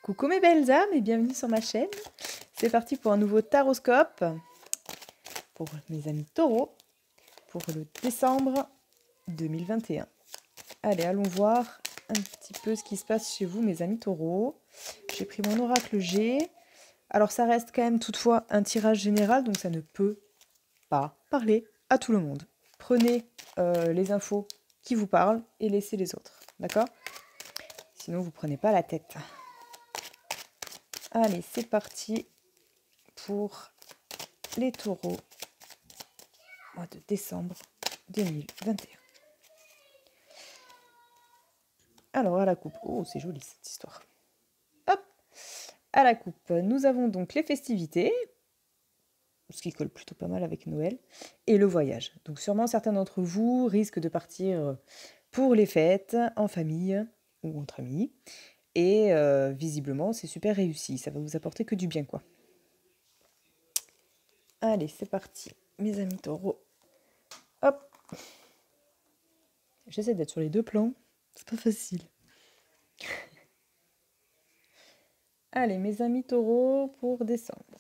Coucou mes belles âmes et bienvenue sur ma chaîne. C'est parti pour un nouveau taroscope pour mes amis taureaux pour le décembre 2021. Allez, allons voir un petit peu ce qui se passe chez vous mes amis taureaux. J'ai pris mon oracle G. Alors ça reste quand même toutefois un tirage général, donc ça ne peut pas parler à tout le monde. Prenez les infos qui vous parlent et laissez les autres, d'accord? Sinon vous prenez pas la tête. Allez, c'est parti pour les taureaux, mois de décembre 2021. Alors, à la coupe, oh, c'est joli cette histoire. Hop, à la coupe, nous avons donc les festivités, ce qui colle plutôt pas mal avec Noël, et le voyage. Donc, sûrement certains d'entre vous risquent de partir pour les fêtes, en famille ou entre amis. Et visiblement, c'est super réussi. Ça va vous apporter que du bien, quoi. Allez, c'est parti, mes amis taureaux. Hop. J'essaie d'être sur les deux plans. C'est pas facile. Allez, mes amis taureaux pour décembre.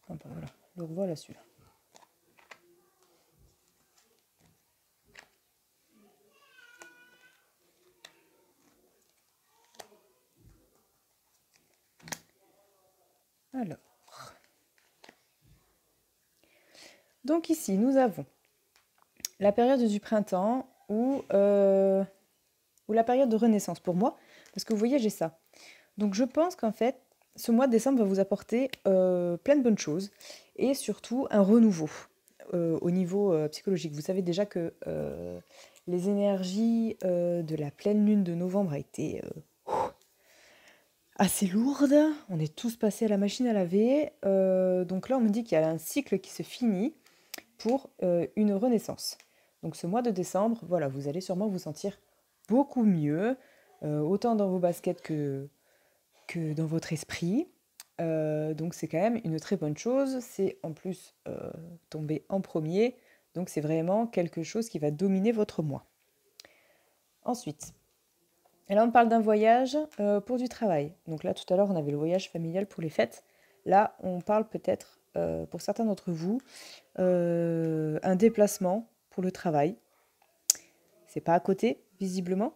Ah bah voilà, le revoilà celui-là. Alors. Donc ici, nous avons la période du printemps ou la période de renaissance pour moi. Parce que vous voyez, j'ai ça. Donc je pense qu'en fait, ce mois de décembre va vous apporter plein de bonnes choses. Et surtout, un renouveau au niveau psychologique. Vous savez déjà que les énergies de la pleine lune de novembre a été assez lourde. On est tous passés à la machine à laver. Donc là, on me dit qu'il y a un cycle qui se finit pour une renaissance. Donc ce mois de décembre, voilà, vous allez sûrement vous sentir beaucoup mieux, autant dans vos baskets que dans votre esprit. Donc c'est quand même une très bonne chose. C'est en plus tombé en premier. Donc c'est vraiment quelque chose qui va dominer votre mois. Ensuite, là on parle d'un voyage pour du travail. Donc là tout à l'heure on avait le voyage familial pour les fêtes. Là on parle peut-être pour certains d'entre vous un déplacement pour le travail. C'est pas à côté, visiblement.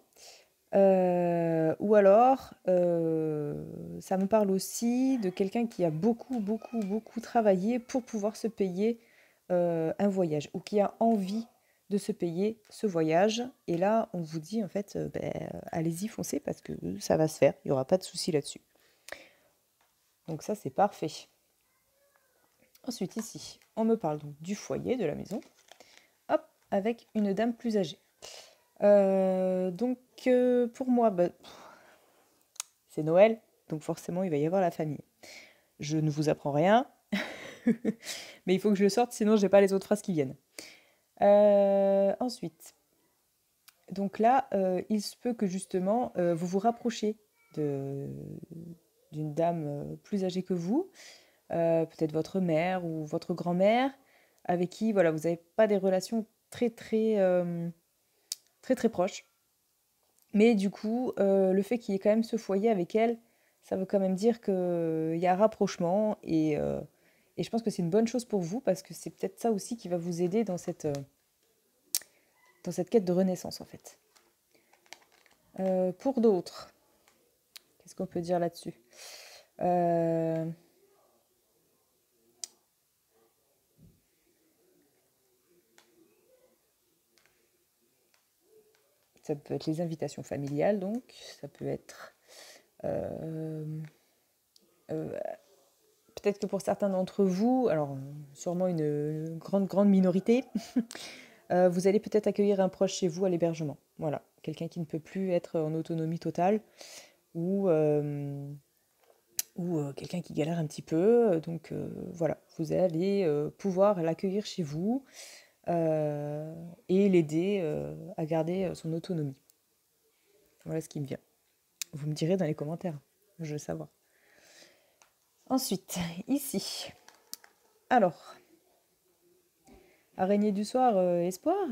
Ou alors, ça me parle aussi de quelqu'un qui a beaucoup travaillé pour pouvoir se payer un voyage, ou qui a envie de se payer ce voyage. Et là, on vous dit en fait, allez-y, foncez, parce que ça va se faire, il n'y aura pas de souci là-dessus. Donc ça, c'est parfait. Ensuite, ici, on me parle donc du foyer, de la maison. Hop, avec une dame plus âgée. Donc, pour moi, c'est Noël, donc forcément, il va y avoir la famille. Je ne vous apprends rien, mais il faut que je le sorte, sinon je n'ai pas les autres phrases qui viennent. Ensuite, donc là, il se peut que justement, vous vous rapprochiez d'une dame plus âgée que vous, peut-être votre mère ou votre grand-mère, avec qui voilà, vous n'avez pas des relations très proches. Mais du coup, le fait qu'il y ait quand même ce foyer avec elle, ça veut quand même dire qu'il y a un rapprochement et je pense que c'est une bonne chose pour vous parce que c'est peut-être ça aussi qui va vous aider dans cette quête de renaissance en fait. Pour d'autres, qu'est-ce qu'on peut dire là-dessus? Ça peut être les invitations familiales, donc ça peut être peut-être que pour certains d'entre vous, alors sûrement une grande minorité, vous allez peut-être accueillir un proche chez vous à l'hébergement. Voilà, quelqu'un qui ne peut plus être en autonomie totale ou quelqu'un qui galère un petit peu. Donc voilà, vous allez pouvoir l'accueillir chez vous et l'aider à garder son autonomie. Voilà ce qui me vient. Vous me direz dans les commentaires, je veux savoir. Ensuite, ici. Alors, araignée du soir, espoir.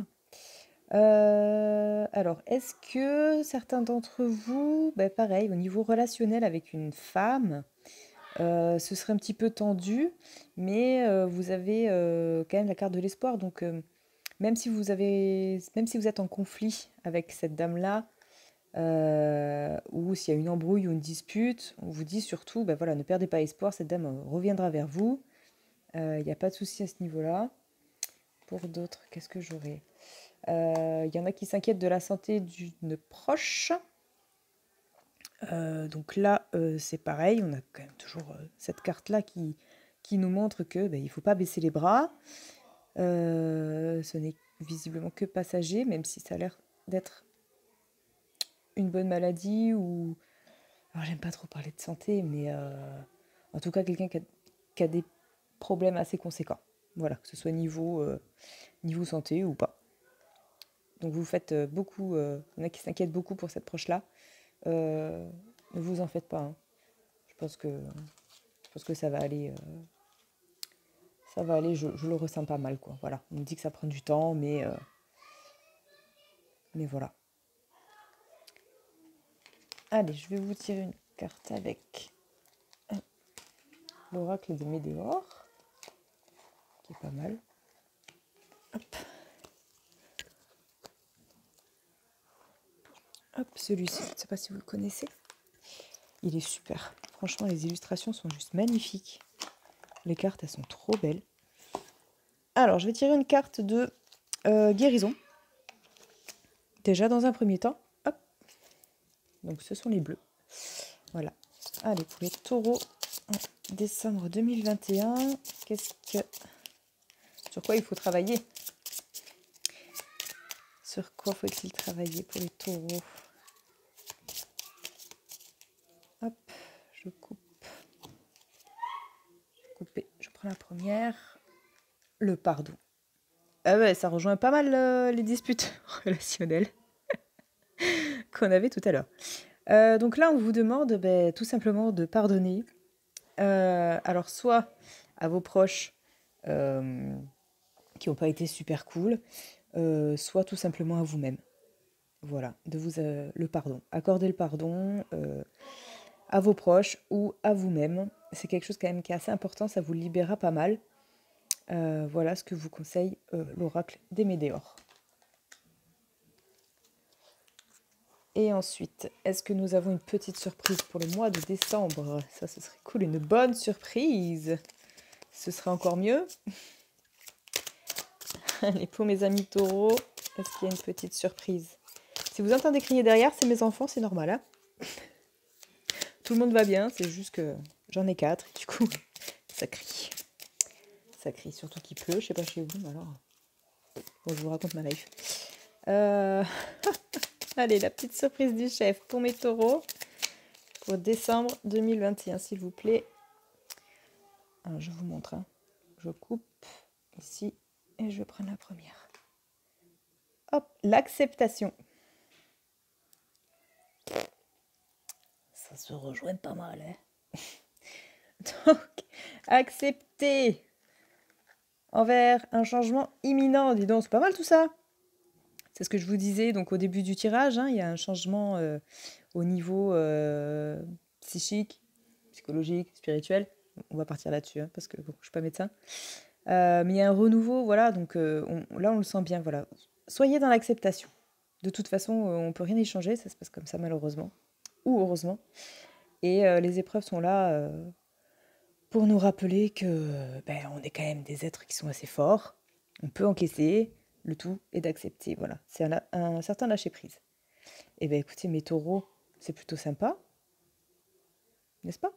Alors, est-ce que certains d'entre vous, bah, pareil, au niveau relationnel avec une femme, ce serait un petit peu tendu, mais vous avez quand même la carte de l'espoir. Donc, même si vous êtes en conflit avec cette dame-là, ou s'il y a une embrouille ou une dispute, on vous dit surtout, bah voilà, ne perdez pas espoir, cette dame reviendra vers vous. Il n'y a pas de souci à ce niveau-là. Pour d'autres, qu'est-ce que j'aurais? Il y en a qui s'inquiètent de la santé d'une proche. Donc là, c'est pareil, on a quand même toujours cette carte-là qui nous montre que il ne faut pas baisser les bras. Ce n'est visiblement que passager, même si ça a l'air d'être une bonne maladie ou... Alors j'aime pas trop parler de santé, mais en tout cas quelqu'un qui a des problèmes assez conséquents. Voilà, que ce soit niveau santé ou pas. Donc vous faites beaucoup, il y en a qui s'inquiètent beaucoup pour cette proche-là. Ne vous en faites pas, hein. Je pense que ça va aller. Ça va aller, je le ressens pas mal, quoi. Voilà, on me dit que ça prend du temps, mais voilà. Allez, je vais vous tirer une carte avec l'oracle des Médéors, qui est pas mal. Hop. Hop, celui-ci, je ne sais pas si vous le connaissez. Il est super. Franchement, les illustrations sont juste magnifiques. Les cartes, elles sont trop belles. Alors, je vais tirer une carte de guérison. Déjà, dans un premier temps. Hop. Donc, ce sont les bleus. Voilà. Allez, pour les taureaux, en décembre 2021, sur quoi il faut travailler? Sur quoi faut-il travailler pour les taureaux? Hop, je coupe. Je prends la première. Le pardon. Ah ouais, ça rejoint pas mal les disputes relationnelles qu'on avait tout à l'heure. Donc là, on vous demande tout simplement de pardonner. Alors, soit à vos proches qui n'ont pas été super cool, soit tout simplement à vous-même. Voilà, de vous le pardon. Accordez le pardon à vos proches ou à vous-même. C'est quelque chose quand même qui est assez important, ça vous libérera pas mal. Voilà ce que vous conseille l'oracle des Médéors. Et ensuite, est-ce que nous avons une petite surprise pour le mois de décembre? Ça, ce serait cool, une bonne surprise. Ce serait encore mieux. Allez, pour mes amis taureaux, est-ce qu'il y a une petite surprise? Si vous entendez crier derrière, c'est mes enfants, c'est normal. Hein. Tout le monde va bien, c'est juste que j'en ai 4, et du coup, ça crie. Ça crie, surtout qu'il pleut, je sais pas chez vous, mais alors... Bon, je vous raconte ma life. Allez, la petite surprise du chef pour mes taureaux, pour décembre 2021, s'il vous plaît. Alors, je vous montre, hein. Je coupe ici, et je prends la première. Hop, l'acceptation. Ça se rejoint pas mal, hein. Donc, accepter envers un changement imminent. Dis donc, c'est pas mal tout ça. C'est ce que je vous disais donc au début du tirage. Hein, il y a un changement au niveau psychique, psychologique, spirituel. On va partir là-dessus, hein, parce que bon, je suis pas médecin. Mais il y a un renouveau, voilà. Donc là, on le sent bien, voilà. Soyez dans l'acceptation. De toute façon, on peut rien y changer. Ça se passe comme ça, malheureusement. Ou heureusement. Et les épreuves sont là pour nous rappeler que on est quand même des êtres qui sont assez forts. On peut encaisser, le tout est d'accepter. Voilà, c'est un certain lâcher-prise. Et écoutez, mes taureaux, c'est plutôt sympa, n'est-ce pas?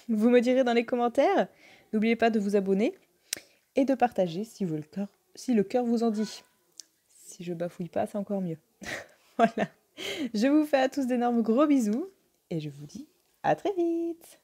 Vous me direz dans les commentaires. N'oubliez pas de vous abonner et de partager si le cœur vous en dit. Si je bafouille pas, c'est encore mieux. Voilà. Je vous fais à tous d'énormes gros bisous et je vous dis à très vite.